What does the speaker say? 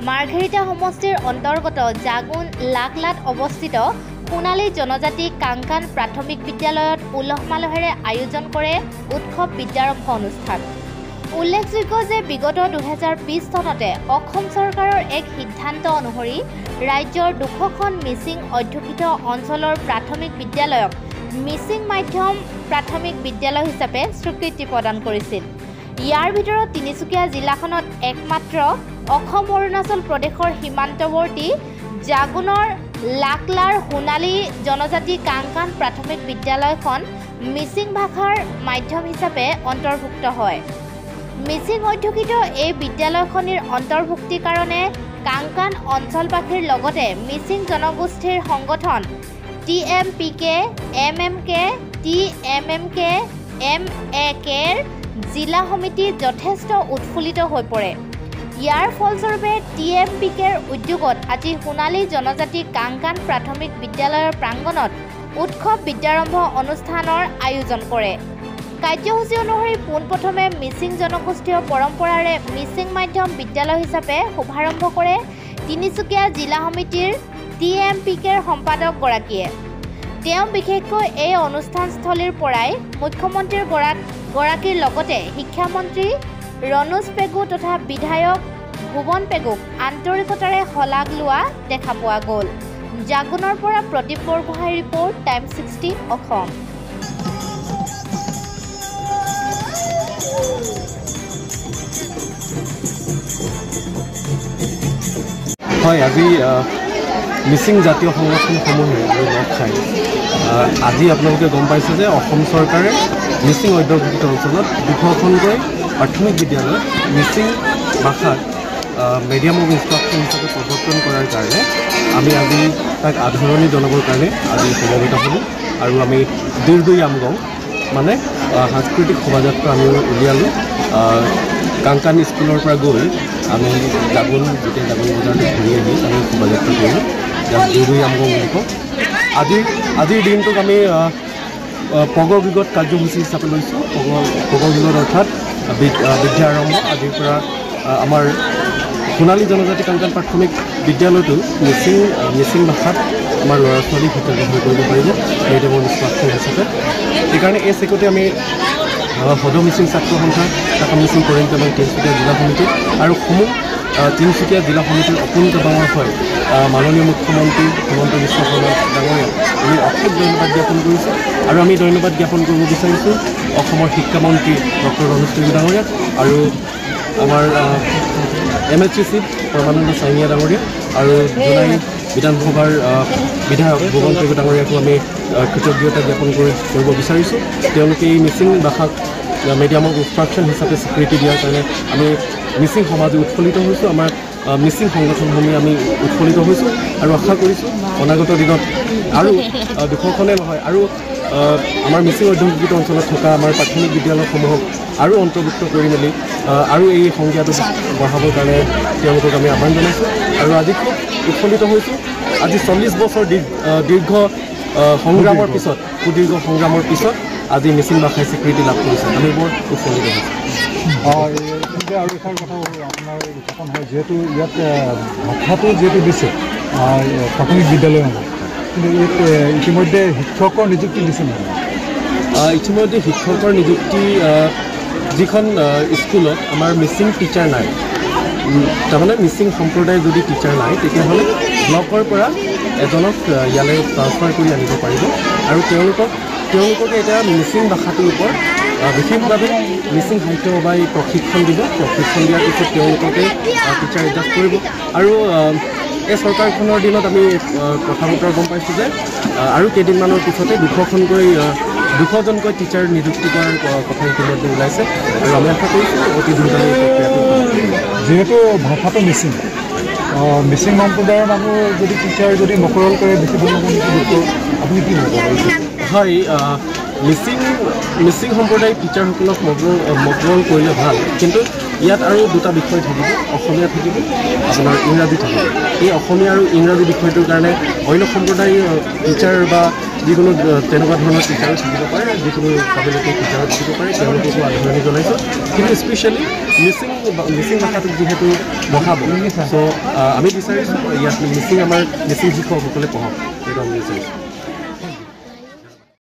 মাৰ্ঘেৰিটা সমষ্টিৰ অন্তৰ্গত জাগুন লাকলাত অৱস্থিত সোণালী জনজাতি কাংকান প্ৰাথমিক বিদ্যালয়ত উলহ মালহেৰে আয়োজন কৰে উৎসৱ বিদ্যাৰম্ভ অনুষ্ঠান। উল্লেখযোগ্য যে বিগত 2020 চনতে অসম চৰকাৰৰ এক সিদ্ধান্ত অনুসৰি ৰাজ্যৰ 200খন মিচিং অধ্যুষিত অঞ্চলৰ প্ৰাথমিক বিদ্যালয়ক মিচিং মাধ্যম প্ৰাথমিক বিদ্যালয় হিচাপে স্বীকৃতি প্ৰদান কৰিছিল। ইয়াৰ ভিতৰত তিনিচুকীয়া জিলাখনত একমাত্ৰ অসম অৰুণাচল প্ৰদেশৰ সীমান্তৱৰ্তী জাগুনৰ লাকলাৰ সোণালী জনজাতি কাংকান প্ৰাথমিক বিদ্যালয়খন মিচিং ভাষাৰ মাধ্যম হিচাপে অন্তৰ্ভুক্ত হয়। মিচিং অধ্যুষিত এই বিদ্যালয়খনিৰ অন্তৰ্ভুক্তিৰ কাৰণে কাংকান অঞ্চলবাসীৰ লগতে মিচিং জনগোষ্ঠীৰ সংগঠন TMPK, MMK, TMMK, MAKৰ জিলা সমিতি যথেষ্ট উৎফুল্লিত হৈ পৰে। ইয়াৰ ফলস্বৰূপে TMPKৰ উদ্যোগত আজি সোণালী জনজাতি কাংকান প্ৰাথমিক বিদ্যালয়ৰ প্ৰাংগণত উৎসৱ বিদ্যাৰম্ভ অনুষ্ঠানৰ আয়োজন কৰে। কাৰ্যসূচী অনুসৰি পোনপ্ৰথমে মিচিং জনগোষ্ঠীয় পৰম্পৰাৰে মিচিং মাধ্যম বিদ্যালয় হিচাপে শুভাৰম্ভ কৰে তিনিচুকীয়া জিলা সমিতিৰ TMPKৰ সম্পাদকগৰাকীয়ে। তেওঁ বিশেষকৈ এই অনুষ্ঠানস্থলীৰ পৰাই মুখ্যমন্ত্ৰীৰ গৰাকীৰ লগতে শিক্ষামন্ত্ৰী ৰণোজ পেগু তথা বিধায়ক ভুৱন পেগুক আন্তৰিকতাৰে শলাগ লোৱা দেখা পোৱা গ'ল। জাগুনৰ পৰা প্ৰদীপ বৰগোহাঁই ৰিপৰ্ট, টাইম 16 অসম। হয়, আজি মিচিং জাতীয় সংগঠনসমূহে লগ খাই আজি আপোনালোকে গম পাইছে যে অসম চৰকাৰে মিচিং অধ্যুষিত অঞ্চলত 200খনকৈ প্ৰাথমিক বিদ্যালয়ত মিচিং ভাষাক মিডিয়াম অফ ইনষ্ট্ৰাকশ্যন হিচাপে প্ৰৱৰ্তন কৰাৰ কাৰণে আমি আজি তাক আদৰণি জনাবৰ কাৰণে আজি সমবেত হ'লোঁ আৰু আমি দুই আমগং মানে সাংস্কৃতিক শোভাযাত্ৰা আমি উলিয়ালোঁ। কাংকান স্কুলৰ পৰা গৈ আমি গোটেই জাগুন বজাৰটো ঘূৰি আহি আমি শোভাযাত্ৰা কৰিলোঁ, যাক দুই আমগং বুলি কওঁ। আজিৰ দিনটোক আমি পগবিগত কাৰ্যসূচী হিচাপে লৈছোঁ। পগবিগত অৰ্থাৎ বিদ্যাৰম্ভ। আজিৰ পৰা আমাৰ সোণালী জনজাতি কাংকান প্ৰাথমিক বিদ্যালয়টো মিচিং ভাষাত আমাৰ ল'ৰা ছোৱালীক শিক্ষা গ্ৰহণ কৰিব পাৰিব, মিডিয়াম অফ ইনষ্ট্ৰাকশ্যন হিচাপে। সেইকাৰণে এই চেকতে আমি সদৌ মিচিং ছাত্ৰ সন্থা, কাকাম মিচিং কৰিমগঞ্জ এবং তিনিচুকীয়া জিলা সমিতি আৰু সমূহ তিনিচুকীয়া জিলা সমিতিৰ অপূৰ্ণ ডাঙৰ হয় মাননীয় মুখ্যমন্ত্ৰী হিমন্ত বিশ্ব শৰ্মা ডাঙৰীয়াক আমি অশেষ ধন্যবাদ জ্ঞাপন কৰিছোঁ। আৰু আমি ধন্যবাদ জ্ঞাপন কৰিব বিচাৰিছোঁ অসমৰ শিক্ষামন্ত্ৰী ডক্টৰ ৰণোজ পেগু ডাঙৰীয়াক আৰু আমাৰ MHC পৰমানন্দ চাইনিয়া ডাঙৰীয়া আৰু জোনাই বিধানসভাৰ বিধায়ক ভুৱন পেগু ডাঙৰীয়াকো আমি কৃতজ্ঞতা জ্ঞাপন কৰিব বিচাৰিছোঁ। তেওঁলোকে এই মিচিং ভাষাক মিডিয়াম অফ ইনষ্ট্ৰাকশ্যন হিচাপে স্বীকৃতি দিয়াৰ কাৰণে আমি মিচিং সমাজে উৎফুল্লিত হৈছোঁ। আমাৰ মিচিং সংগঠনসমূহে আমি উৎফুল্লিত হৈছোঁ আৰু আশা কৰিছোঁ অনাগত দিনত আৰু 200খনে নহয় আৰু আমাৰ মিচিং অধ্যুষিত অঞ্চলত থকা আমাৰ প্ৰাথমিক বিদ্যালয়সমূহক আৰু অন্তৰ্ভুক্ত কৰি মেলি আৰু এই সংজ্ঞাটো বঢ়াবৰ কাৰণে তেওঁলোকক আমি আহ্বান জনাইছোঁ। আৰু আজি খুব উৎফুল্লিত হৈছোঁ। আজি 40 বছৰ দীৰ্ঘ সংগ্ৰামৰ পিছত আজি মিচিং ভাষাই স্বীকৃতি লাভ কৰিছে। আমি বৰ উৎফুল্লিত হৈছোঁ। আৰু এষাৰ কথা আপোনাৰ উত্থাপন হয়, যিহেতু ইয়াত ভাষাটো যিহেতু দিছে প্ৰাথমিক বিদ্যালয়সমূহ, কিন্তু ইয়াত ইতিমধ্যে শিক্ষকৰ নিযুক্তি দিছে নেকি? ইতিমধ্যে শিক্ষকৰ নিযুক্তি যিখন স্কুলত আমাৰ মিচিং টিচাৰ নাই, তাৰমানে মিচিং সম্প্ৰদায়ৰ যদি টিচাৰ নাই তেতিয়াহ'লে ব্লকৰ পৰা এজনক ইয়ালৈ ট্ৰান্সফাৰ কৰি আনিব পাৰিব আৰু তেওঁলোকক এতিয়া মিচিং ভাষাটোৰ ওপৰত বিশেষভাৱে মিচিং সাহিত্য সভাই প্ৰশিক্ষণ দিব। প্ৰশিক্ষণ দিয়াৰ পিছত তেওঁলোককে টিচাৰ এডজাষ্ট কৰিব। আৰু এই চৰকাৰখনৰ দিনত আমি কথা বতৰা গম পাইছোঁ যে আৰু কেইদিনমানৰ পিছতে 200জনকৈ টিচাৰ নিযুক্তি কৰাৰ কথা ইতিমধ্যে ওলাইছে আৰু আমি আশা কৰিছোঁ অতি সোনকালে এই প্ৰক্ৰিয়াটো। যিহেতু ভাষাটো মিচিং সম্প্ৰদায়ৰ মানুহ যদি টিচাৰ যদি মকৰল কৰে বেছি ভাল হ'ব নেকি? আপুনি কি ভাবে? হয়, মিচিং সম্প্ৰদায়ৰ টিচাৰসকলক মকৰল কৰিলে ভাল, কিন্তু ইয়াত আৰু দুটা বিষয় থাকিব, অসমীয়া থাকিব, আপোনাৰ ইংৰাজী থাকিব। এই অসমীয়া আৰু ইংৰাজী বিষয়টোৰ কাৰণে অন্য সম্প্ৰদায়ৰ টিচাৰ বা যিকোনো তেনেকুৱা ধৰণৰ টিচাৰো থাকিব পাৰে, যিকোনো কাবিলিটি টিচাৰো থাকিব পাৰে, তেওঁলোককো আদৰণি জনাইছোঁ। কিন্তু স্পেচিয়েলি মিচিং ভাষাটোক যিহেতু বঢ়াব, চ' আমি বিচাৰিছোঁ ইয়াত মিচিং শিক্ষকসকলে পঢ়ক, সেইটো আমি বিচাৰিছোঁ।